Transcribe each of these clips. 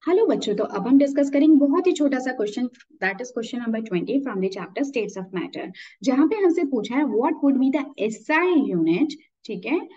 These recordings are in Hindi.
हेलो बच्चों, तो अब हम डिस्कस करेंगे बहुत ही छोटा सा question. That is question number 20 from the chapter states of matter, जहां पे हमसे पूछा है what would be the SI unit. ठीक है,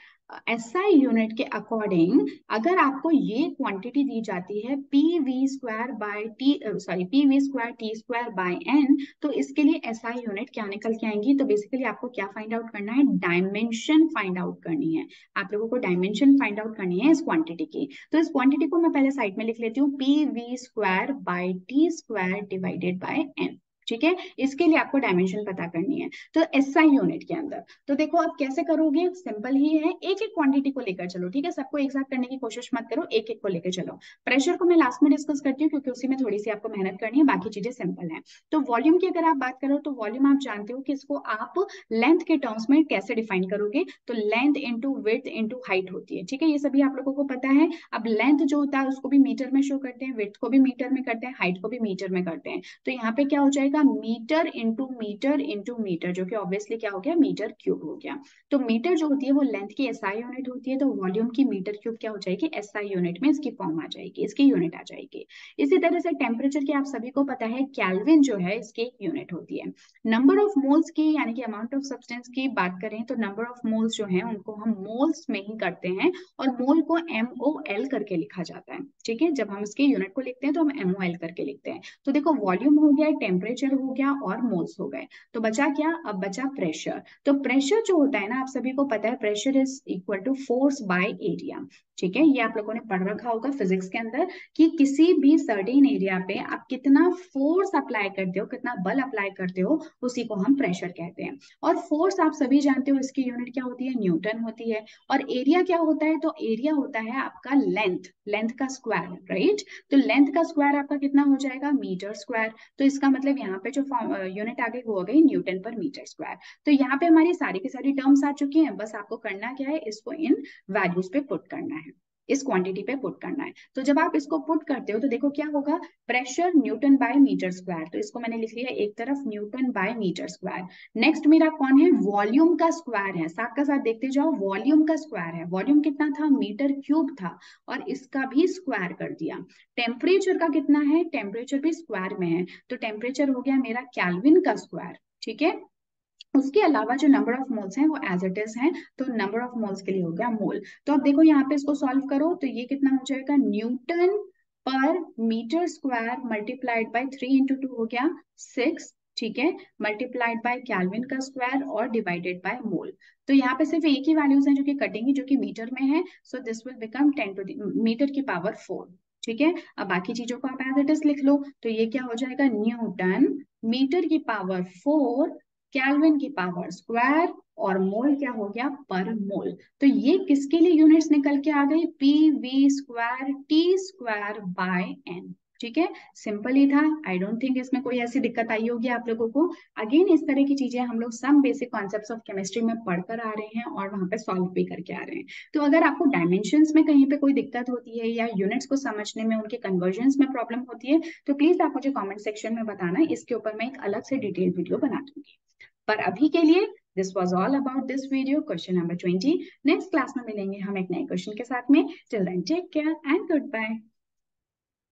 एसआई यूनिट के अकॉर्डिंग अगर आपको ये क्वांटिटी दी जाती है P V square by T, sorry P V square T square by N, तो इसके लिए एसआई यूनिट क्या निकल के आएंगी। तो बेसिकली आपको क्या फाइंड आउट करना है, डायमेंशन फाइंड आउट करनी है। आप लोगों को डायमेंशन फाइंड आउट करनी है इस क्वांटिटी की। तो इस क्वांटिटी को मैं पहले साइड में लिख लेती हूँ, P V square by T square divided by N. ठीक है, इसके लिए आपको डायमेंशन पता करनी है। तो एसआई यूनिट के अंदर तो देखो आप कैसे करोगे, सिंपल ही है, एक एक क्वांटिटी को लेकर चलो। ठीक है, सबको एक साथ करने की कोशिश मत करो, एक एक को लेकर चलो। प्रेशर को मैं लास्ट में डिस्कस करती हूँ क्योंकि उसी में थोड़ी सी आपको मेहनत करनी है, बाकी चीजें सिंपल है। तो वॉल्यूम की अगर आप बात करो तो वॉल्यूम आप जानते हो कि इसको आप लेंथ के टर्म्स में कैसे डिफाइन करोगे। तो length into width into height होती है। ठीक है, ये सभी आप लोगों को पता है। अब लेंथ जो होता है उसको भी मीटर में शो करते हैं, विड्थ को भी मीटर में करते हैं, हाइट को भी मीटर में करते हैं। तो यहाँ पे क्या हो जाएगा, meter into meter into meter, जो कि ऑब्वियसली क्या हो गया, मीटर क्यूब हो गया। तो मीटर जो होती है वो लेंथ की एसआई यूनिट होती है, तो वॉल्यूम की मीटर क्यूब क्या हो जाएगी, एसआई यूनिट में इसकी फॉर्म आ जाएगी, इसकी यूनिट आ जाएगी। इसी तरह से टेम्परेचर की आप सभी को पता है, केल्विन जो है इसकी यूनिट होती है। नंबर ऑफ मोल्स की यानी कि अमाउंट ऑफ सब्सटेंस की बात करें तो नंबर ऑफ मोल्स जो है उनको हम मोल्स में ही करते हैं, और मोल को MOL करके लिखा जाता है। ठीक है, जब हम इसके यूनिट को लिखते हैं तो हम MOL करके लिखते हैं। तो देखो वॉल्यूम हो गया, टेम्परेचर हो गया और मोल्स हो गए। तो बचा क्या, अब बचा प्रेशर। तो प्रेशर जो होता है ना, आप सभी को पता है, pressure is equal to force by area. ठीक है, ये आप लोगों ने पढ़ रखा होगा फिजिक्स के अंदर कि किसी भी सर्टेन एरिया पे आप कितना फोर्स अप्लाई करते हो, कितना बल अप्लाई करते हो, उसी को हम प्रेशर कहते हैं। और फोर्स आप सभी जानते हो इसकी यूनिट क्या होती है, न्यूटन होती है। और एरिया क्या होता है, तो एरिया होता है आपका लेंथ, लेंथ का स्क्वायर, राइट। तो लेंथ का स्क्वायर आपका कितना हो जाएगा, मीटर स्क्वायर। तो इसका मतलब यहाँ पे जो यूनिट आगे हो गई न्यूटन पर मीटर स्क्वायर। तो यहाँ पे हमारी सारी की सारी टर्म्स आ चुकी हैं, बस आपको करना क्या है, इसको इन वैल्यूज पे पुट करना है, इस क्वांटिटी पे पुट करना है। तो जब आप इसको पुट करते हो तो देखो क्या होगा, pressure newton by meter square, तो इसको मैंने लिख लिया एक तरफ newton by meter square. Next मेरा कौन है, वॉल्यूम का स्क्वायर है, साथ का साथ देखते जाओ, वॉल्यूम का स्क्वायर है। वॉल्यूम कितना था, मीटर क्यूब था, और इसका भी स्क्वायर कर दिया। टेम्परेचर का कितना है, टेम्परेचर भी स्क्वायर में है, तो टेम्परेचर हो गया मेरा केल्विन का स्क्वायर। ठीक है, उसके अलावा जो नंबर ऑफ मोल्स हैं वो एज इट इज हैं, तो नंबर ऑफ मोल्स के लिए हो गया मोल। तो अब देखो यहाँ पे इसको सॉल्व करो तो ये कितना हो जाएगा, न्यूटन पर मीटर स्क्वायर मल्टीप्लाइड बाय 3 × 2 हो गया 6। ठीक है, मल्टीप्लाइड बाय केल्विन का स्क्वायर और डिवाइडेड बाय मोल। तो यहाँ पे सिर्फ एक ही वैल्यूज हैं जो कि कटेंगी, जो कि मीटर में है। So this will become 10 meter की पावर 4। ठीक है, अब बाकी चीजों को आप एज इट इज लिख लो, तो ये क्या हो जाएगा, न्यूटन मीटर की पावर 4 केल्विन की पावर स्क्वायर, और मोल क्या हो गया, पर मोल। तो ये किसके लिए यूनिट्स निकल के आ गई, P V square T square by N. ठीक है, सिंपल ही था। आई डोंट थिंक इसमें कोई ऐसी दिक्कत आई होगी आप लोगों को। अगेन इस तरह की चीजें हम लोग some basic concepts of chemistry में पढ़कर आ रहे हैं और वहां पे सॉल्व भी करके आ रहे हैं। तो अगर आपको डायमेंशंस में कहीं पे कोई दिक्कत होती है या यूनिट्स को समझने में, उनके कन्वर्जन में प्रॉब्लम होती है, तो प्लीज आप मुझे कॉमेंट सेक्शन में बताना, इसके ऊपर मैं एक अलग से डिटेल वीडियो बना दूंगी। पर अभी के लिए this was all about this video, question number 20। Next class में मिलेंगे हम एक नए क्वेश्चन के साथ में। Till then take care and good bye.